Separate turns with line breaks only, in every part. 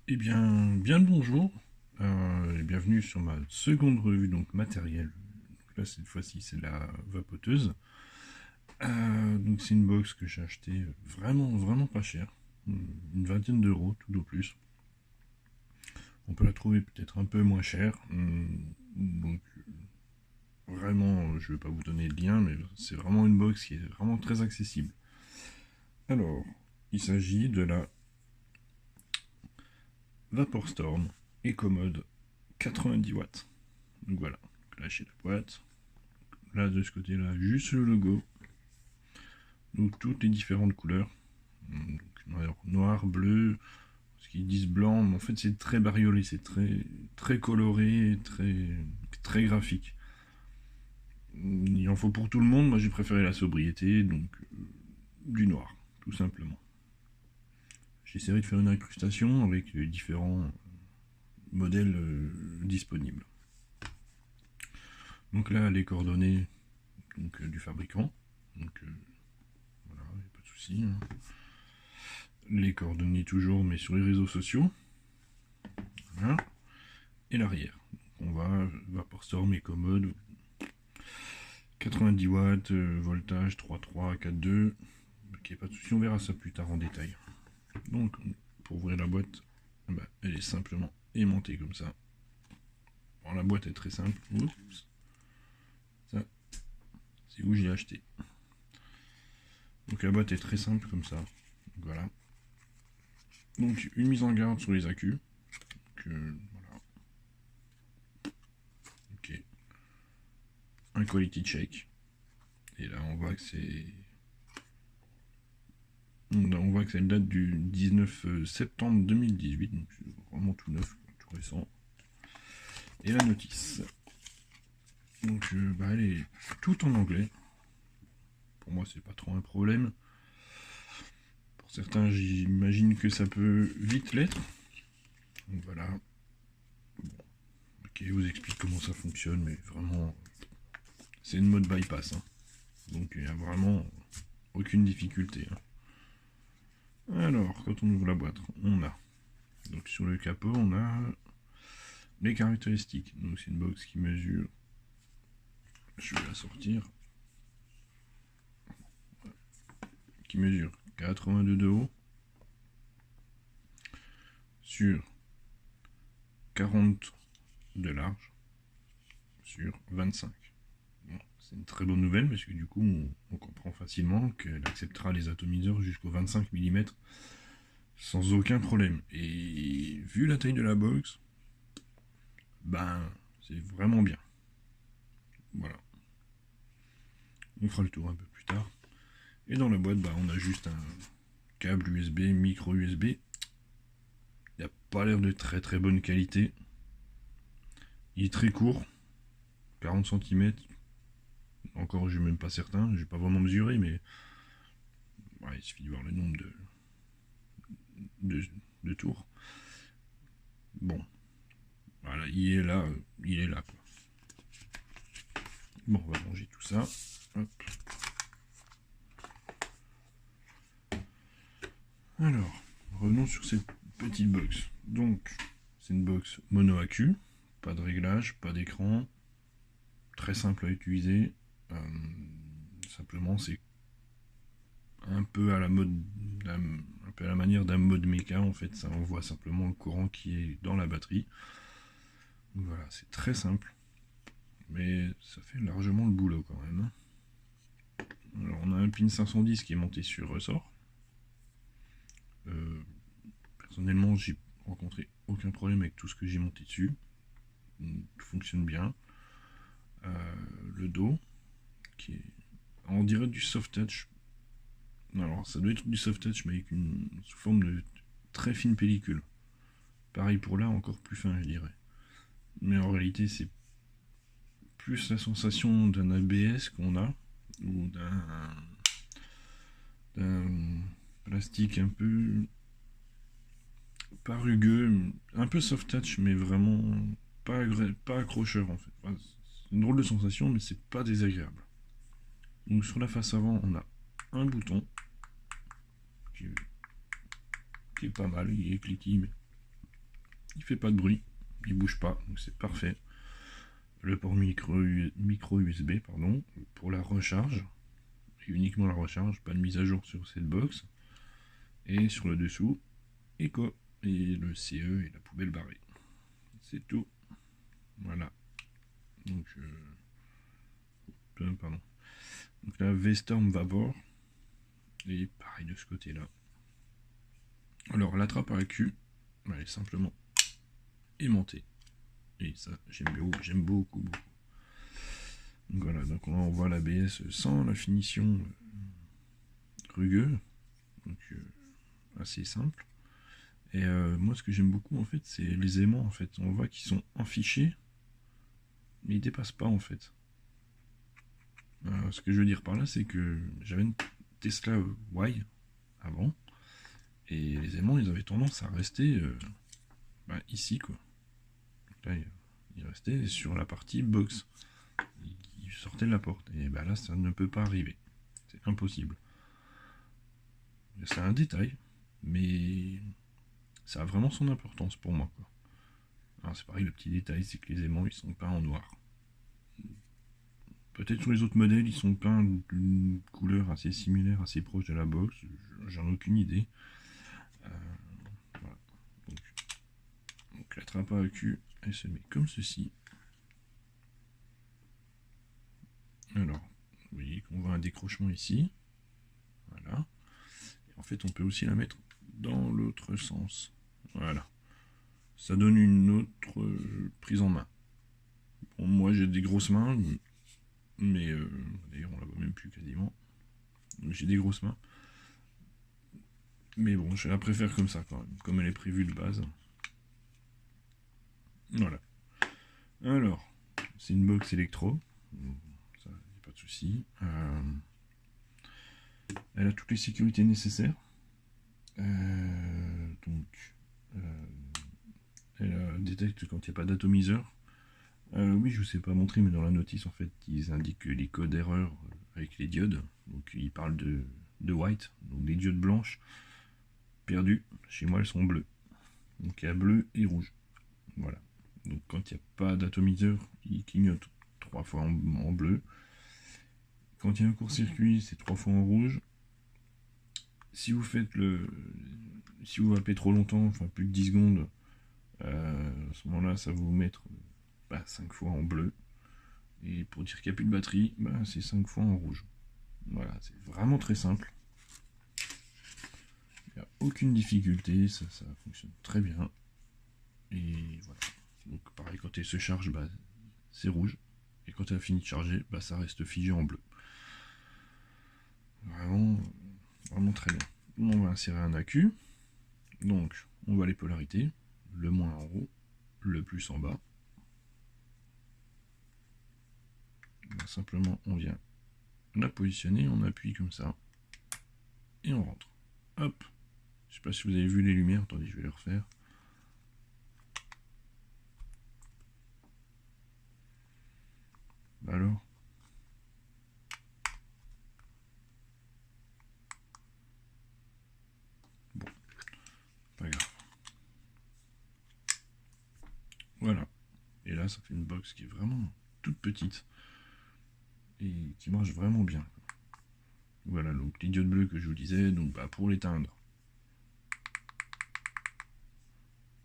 Eh bien le bonjour, et bienvenue sur ma seconde revue donc matérielle. Donc là cette fois-ci c'est la vapoteuse. Donc c'est une box que j'ai achetée vraiment pas cher, une vingtaine d'euros tout au plus. On peut la trouver peut-être un peu moins chère, donc vraiment je vais pas vous donner le lien, mais c'est vraiment une box qui est vraiment très accessible. Alors il s'agit de la Vaporstorm Ecomode 90 watts. Donc voilà, lâchez la boîte. Là, de ce côté-là, juste le logo. Donc toutes les différentes couleurs. Donc, noir, bleu, ce qu'ils disent blanc, mais en fait c'est très bariolé, c'est très coloré, très graphique. Il en faut pour tout le monde, moi j'ai préféré la sobriété, donc du noir, tout simplement. J'essaierai de faire une incrustation avec les différents modèles disponibles. Donc là, les coordonnées du fabricant. Donc voilà, il n'y a pas de souci. Hein. Les coordonnées toujours, mais sur les réseaux sociaux. Voilà. Et l'arrière. On va Vaporstorm et commode. 90 watts, voltage 3.3, 4.2. Ok, pas de souci, on verra ça plus tard en détail. Donc, pour ouvrir la boîte, elle est simplement aimantée comme ça. Bon, la boîte est très simple. Oups. Ça, c'est où j'ai acheté. Donc la boîte est très simple comme ça. Donc, voilà. Donc une mise en garde sur les accus. Donc, voilà. Ok. Un quality check. Et là on voit que ça date du 19 septembre 2018, donc c'est vraiment tout neuf, tout récent. Et la notice. Donc elle est tout en anglais. Pour moi c'est pas trop un problème. Pour certains j'imagine que ça peut vite l'être. Donc voilà. Bon. Ok, je vous explique comment ça fonctionne, mais vraiment c'est une mode bypass. Hein. Donc il n'y a vraiment aucune difficulté. Hein. Alors, quand on ouvre la boîte, on a. Donc sur le capot, on a les caractéristiques. Donc c'est une box qui mesure. Je vais la sortir. Qui mesure 82 de haut sur 40 de large sur 25. Bon, c'est une très bonne nouvelle parce que du coup on comprend facilement qu'elle acceptera les atomiseurs jusqu'au 25 mm sans aucun problème. Et vu la taille de la box, c'est vraiment bien. Voilà. On fera le tour un peu plus tard. Et dans la boîte, on a juste un câble USB, micro USB. Il n'a pas l'air de très bonne qualité. Il est très court, 40 cm. Encore, je suis même pas certain, je n'ai pas vraiment mesuré, mais il suffit de voir le nombre de tours. Bon, voilà, il est là, quoi. Bon, on va ranger tout ça. Hop. Alors, revenons sur cette petite box. Donc, c'est une box mono accu, pas de réglage, pas d'écran, très simple à utiliser. Simplement, c'est un peu à la mode, un peu à la manière d'un mode méca en fait. Ça envoie simplement le courant qui est dans la batterie. Donc voilà, c'est très simple, mais ça fait largement le boulot quand même. Alors, on a un pin 510 qui est monté sur ressort. Personnellement, j'ai rencontré aucun problème avec tout ce que j'ai monté dessus. Tout fonctionne bien. Le dos, qui est, on dirait du soft touch. Alors, ça doit être du soft touch, mais avec sous forme de très fine pellicule. Pareil pour là, encore plus fin, je dirais. Mais en réalité, c'est plus la sensation d'un ABS qu'on a, ou d'un plastique un peu pas rugueux, un peu soft touch, mais vraiment pas accrocheur en fait. C'est une drôle de sensation, mais c'est pas désagréable. Donc sur la face avant, on a un bouton qui est pas mal, il est cliqué, mais Il fait pas de bruit, il bouge pas, donc c'est parfait. Le port micro USB, pardon, pour la recharge, et uniquement la recharge, pas de mise à jour sur cette box. Et sur le dessous, éco, et le CE et la poubelle barrée. C'est tout. Voilà. Donc, pardon. Donc là, V-Storm Vapor. Et pareil de ce côté-là. Alors, la trappe à cul, elle est simplement aimantée. Et ça, j'aime beaucoup, beaucoup. Donc voilà, donc on voit l'ABS sans la finition rugueux. Donc, assez simple. Et moi, ce que j'aime beaucoup, en fait, c'est les aimants, en fait. On voit qu'ils sont enfichés, mais ils dépassent pas, en fait. Ce que je veux dire par là, c'est que j'avais une Tesla Y avant, et les aimants, ils avaient tendance à rester ici, quoi. Donc là, ils restaient sur la partie box. Ils sortaient de la porte. Et bah là, ça ne peut pas arriver. C'est impossible. C'est un détail, mais ça a vraiment son importance pour moi, quoi. Alors c'est pareil, le petit détail, c'est que les aimants, ils sont peints en noir. Peut-être sur les autres modèles, ils sont peints d'une couleur assez similaire, assez proche de la box. J'en ai aucune idée. Voilà. Donc la trappe à cul, elle se met comme ceci. Alors, vous voyez qu'on voit un décrochement ici. Voilà. Et en fait, on peut aussi la mettre dans l'autre sens. Voilà. Ça donne une autre prise en main. Bon, moi, j'ai des grosses mains, mais d'ailleurs, on la voit même plus quasiment. J'ai des grosses mains. Mais bon, je la préfère comme ça quand même, comme elle est prévue de base. Voilà. Alors, c'est une box électro. Ça, y a pas de souci. Elle a toutes les sécurités nécessaires. Donc, elle détecte quand il n'y a pas d'atomiseur. Oui, je ne vous ai pas montré, mais dans la notice, en fait, ils indiquent les codes d'erreur avec les diodes. Donc, ils parlent de white, donc des diodes blanches perdues. Chez moi, elles sont bleues. Donc, il y a bleu et rouge. Voilà. Donc, quand il n'y a pas d'atomiseur, il clignote 3 fois en bleu. Quand il y a un court-circuit, c'est 3 fois en rouge. Si vous faites si vous vapez trop longtemps, enfin plus de 10 secondes, à ce moment-là, ça va vous mettre 5 fois en bleu. Et pour dire qu'il n'y a plus de batterie, c'est 5 fois en rouge. Voilà, c'est vraiment très simple. Il n'y a aucune difficulté, ça fonctionne très bien. Et voilà. Donc pareil, quand elle se charge, c'est rouge. Et quand elle a fini de charger, ça reste figé en bleu. Vraiment, vraiment très bien. On va insérer un accu. Donc, on voit les polarités. Le moins en haut, le plus en bas. Simplement, on vient la positionner, on appuie comme ça. Et on rentre. Hop. Je sais pas si vous avez vu les lumières. Attendez, je vais les refaire. Alors, bon, pas grave. Voilà. Et là, ça fait une box qui est vraiment toute petite et qui marche vraiment bien. Voilà, donc les diodes bleues que je vous disais, donc pour l'éteindre,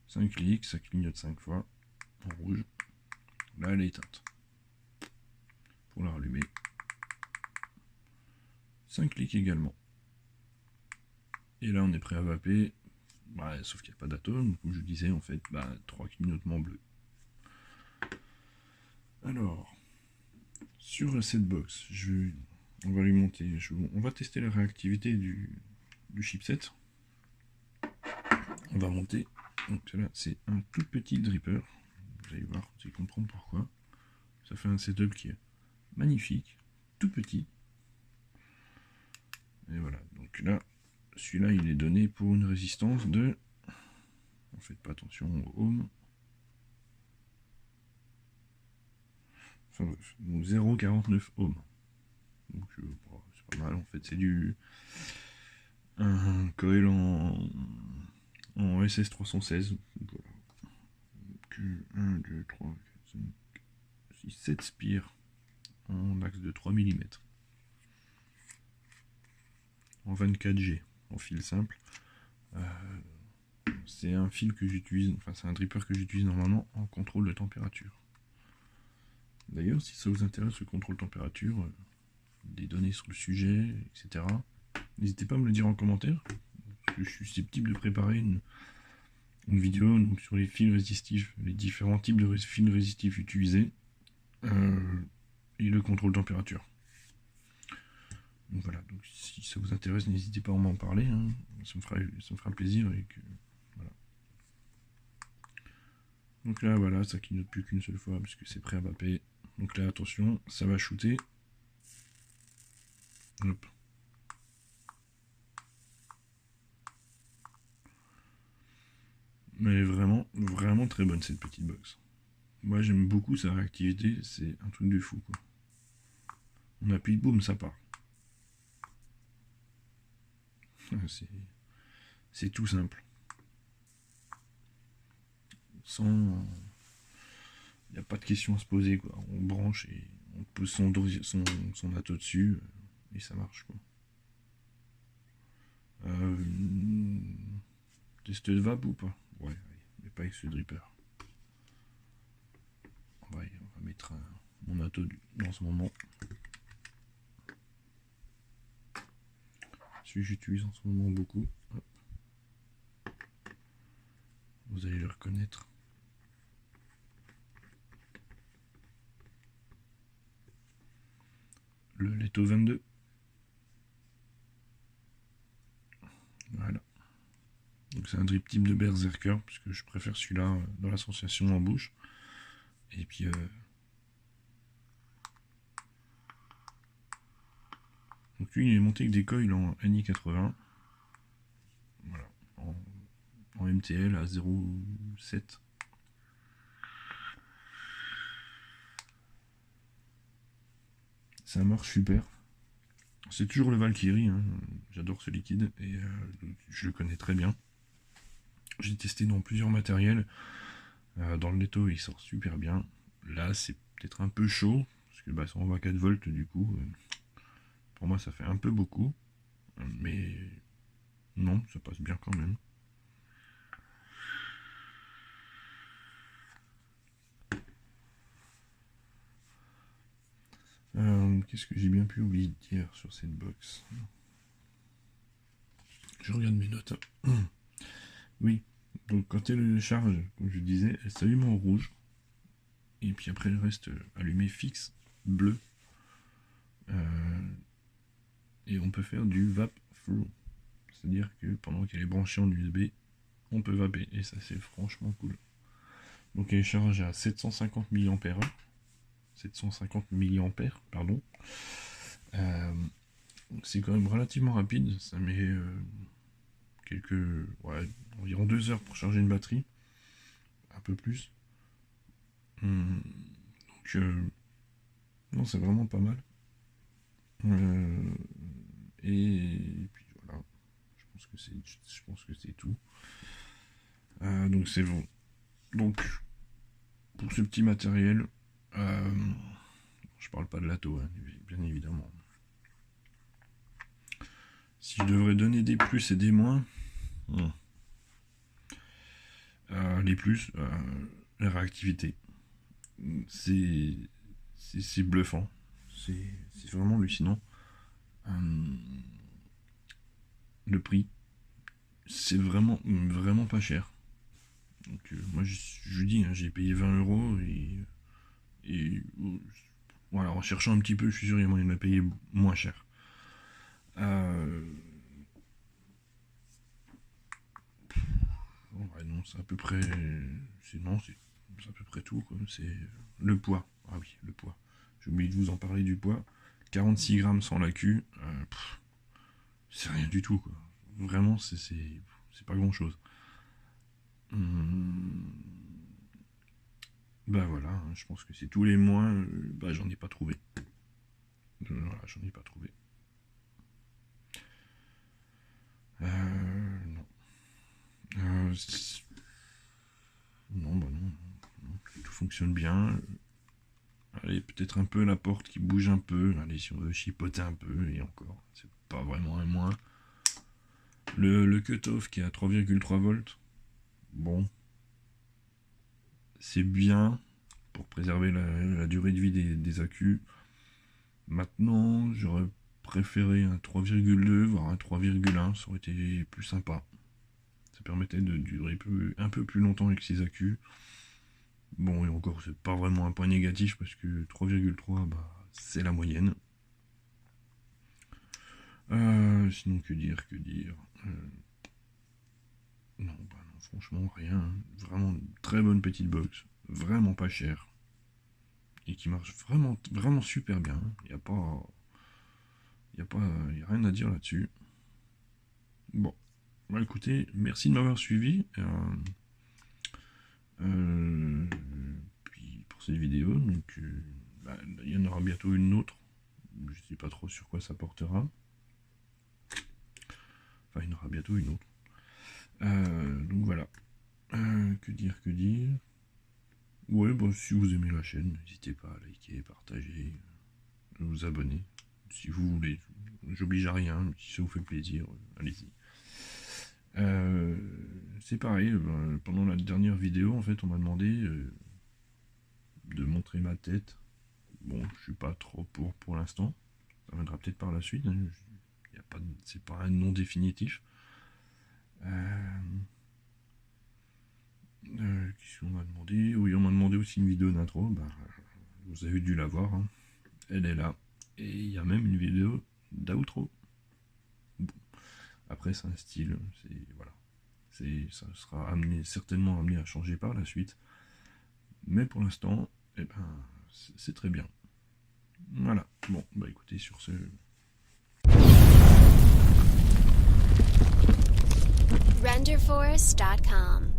5 clics, ça clignote 5 fois en rouge. Là, elle est éteinte. Pour la rallumer, 5 clics également. Et là, on est prêt à vaper. Sauf qu'il n'y a pas d'atome, comme je disais, en fait, 3 clignotements bleus. Alors, sur cette box, on va lui monter, on va tester la réactivité du chipset. On va monter, donc là, c'est un tout petit dripper. Vous allez voir, vous allez comprendre pourquoi. Ça fait un setup qui est magnifique, tout petit. Et voilà, donc là, celui-là, il est donné pour une résistance de... Ne faites pas attention au ohm. Enfin bref, donc 0,49 ohm. Donc c'est pas mal, en fait, c'est un coil en SS316. Voilà. 1, 2, 3, 4, 5, 6, 7 spires en axe de 3 mm. En 24G, en fil simple. C'est un fil que j'utilise, enfin c'est un dripper que j'utilise normalement en contrôle de température. D'ailleurs, si ça vous intéresse le contrôle de température, des données sur le sujet, etc., n'hésitez pas à me le dire en commentaire, parce que je suis susceptible de préparer une vidéo donc, sur les fils résistifs, les différents types de fils résistifs utilisés, et le contrôle de température. Donc voilà, donc si ça vous intéresse, n'hésitez pas à m'en parler, hein. Ça me fera plaisir. Et que, voilà. Donc là, voilà, ça clignote plus qu'une seule fois, puisque c'est prêt à vaper. Donc là, attention, ça va shooter. Hop. Mais vraiment, vraiment très bonne cette petite box. Moi j'aime beaucoup sa réactivité, c'est un truc de fou quoi. On appuie, boum, ça part. C'est tout simple. Sans... Il n'y a pas de question à se poser quoi. On branche et on pose son ato dessus et ça marche quoi. Test de vape ou pas? Ouais, mais pas avec ce dripper. On va mettre mon ato dans ce moment. Celui que j'utilise en ce moment beaucoup. Hop. Vous allez le reconnaître. Le Leto 22. Voilà. Donc c'est un drip type de Berserker, puisque je préfère celui-là dans la sensation en bouche. Et puis donc lui il est monté avec des coils en NI 80. Voilà. En MTL à 0,7. Ça marche super. C'est toujours le Valkyrie, hein. J'adore ce liquide et je le connais très bien. J'ai testé dans plusieurs matériels. Dans le Leto il sort super bien. Là c'est peut-être un peu chaud, parce que bah, ça envoie 4 volts du coup. Pour moi ça fait un peu beaucoup. Mais non, ça passe bien quand même. Qu'est-ce que j'ai bien pu oublier de dire sur cette box? Je regarde mes notes. Oui, donc quand elle charge, comme je disais, elle s'allume en rouge. Et puis après elle reste allumée fixe, bleu. Et on peut faire du vape through. C'est-à-dire que pendant qu'elle est branchée en USB, on peut vaper. Et ça c'est franchement cool. Donc elle charge à 750 mAh. 750 mAh, pardon. C'est quand même relativement rapide. Ça met environ 2 heures pour charger une batterie. Un peu plus. Donc non, c'est vraiment pas mal. Et puis voilà, je pense que c'est tout. Donc c'est bon. Donc pour ce petit matériel, je parle pas de l'ATO, hein, bien évidemment. Si je devrais donner des plus et des moins, les plus, la réactivité, c'est bluffant, c'est vraiment hallucinant. Le prix, c'est vraiment pas cher. Donc moi je dis, hein, j'ai payé 20 € et voilà, en cherchant un petit peu, je suis sûr il y a moyen de la payer moins cher. Ouais, non, c'est à peu près. C'est à peu près tout, quoi. C'est le poids. Ah oui, le poids. J'ai oublié de vous en parler du poids. 46 grammes sans la queue. C'est rien du tout, quoi. Vraiment, c'est pas grand chose. Bah voilà, hein, je pense que c'est tous les mois. Bah j'en ai pas trouvé. Voilà, j'en ai pas trouvé. Non. Non, bah non, c'est tout fonctionne bien. Allez, peut-être un peu la porte qui bouge un peu. Allez, si on veut chipoter un peu, et encore, c'est pas vraiment un moins. Le cut-off qui est à 3,3 volts. Bon. C'est bien pour préserver la durée de vie des accus. Maintenant, j'aurais préféré un 3,2, voire un 3,1. Ça aurait été plus sympa. Ça permettait de durer un peu plus longtemps avec ces accus. Bon, et encore, c'est pas vraiment un point négatif parce que 3,3, bah, c'est la moyenne. Sinon, que dire non, bah non, franchement, rien. Hein. Vraiment une très bonne petite box. Vraiment pas cher. Et qui marche vraiment, vraiment super bien. Il n'y a pas... Il n'y a rien à dire là-dessus. Bon. Bah écoutez, merci de m'avoir suivi. Puis pour cette vidéo, donc bah, il y en aura bientôt une autre. Je sais pas trop sur quoi ça portera. Enfin, il y en aura bientôt une autre. Donc voilà. Que dire Ouais, bon, si vous aimez la chaîne, n'hésitez pas à liker, partager, vous abonner. Si vous voulez. J'oblige à rien. Si ça vous fait plaisir, allez-y. C'est pareil, pendant la dernière vidéo, en fait, on m'a demandé de montrer ma tête. Bon, je suis pas trop pour l'instant. Ça viendra peut-être par la suite. Hein. C'est pas un nom définitif. Qu'est-ce qu'on m'a demandé? Oui, on m'a demandé aussi une vidéo d'intro. Ben, vous avez dû la voir. Hein. Elle est là. Et il y a même une vidéo d'outro. Bon. Après, c'est un style. Voilà. Ça sera certainement amené à changer par la suite. Mais pour l'instant, eh ben, c'est très bien. Voilà. Bon, bah écoutez, sur ce...
RenderForce.com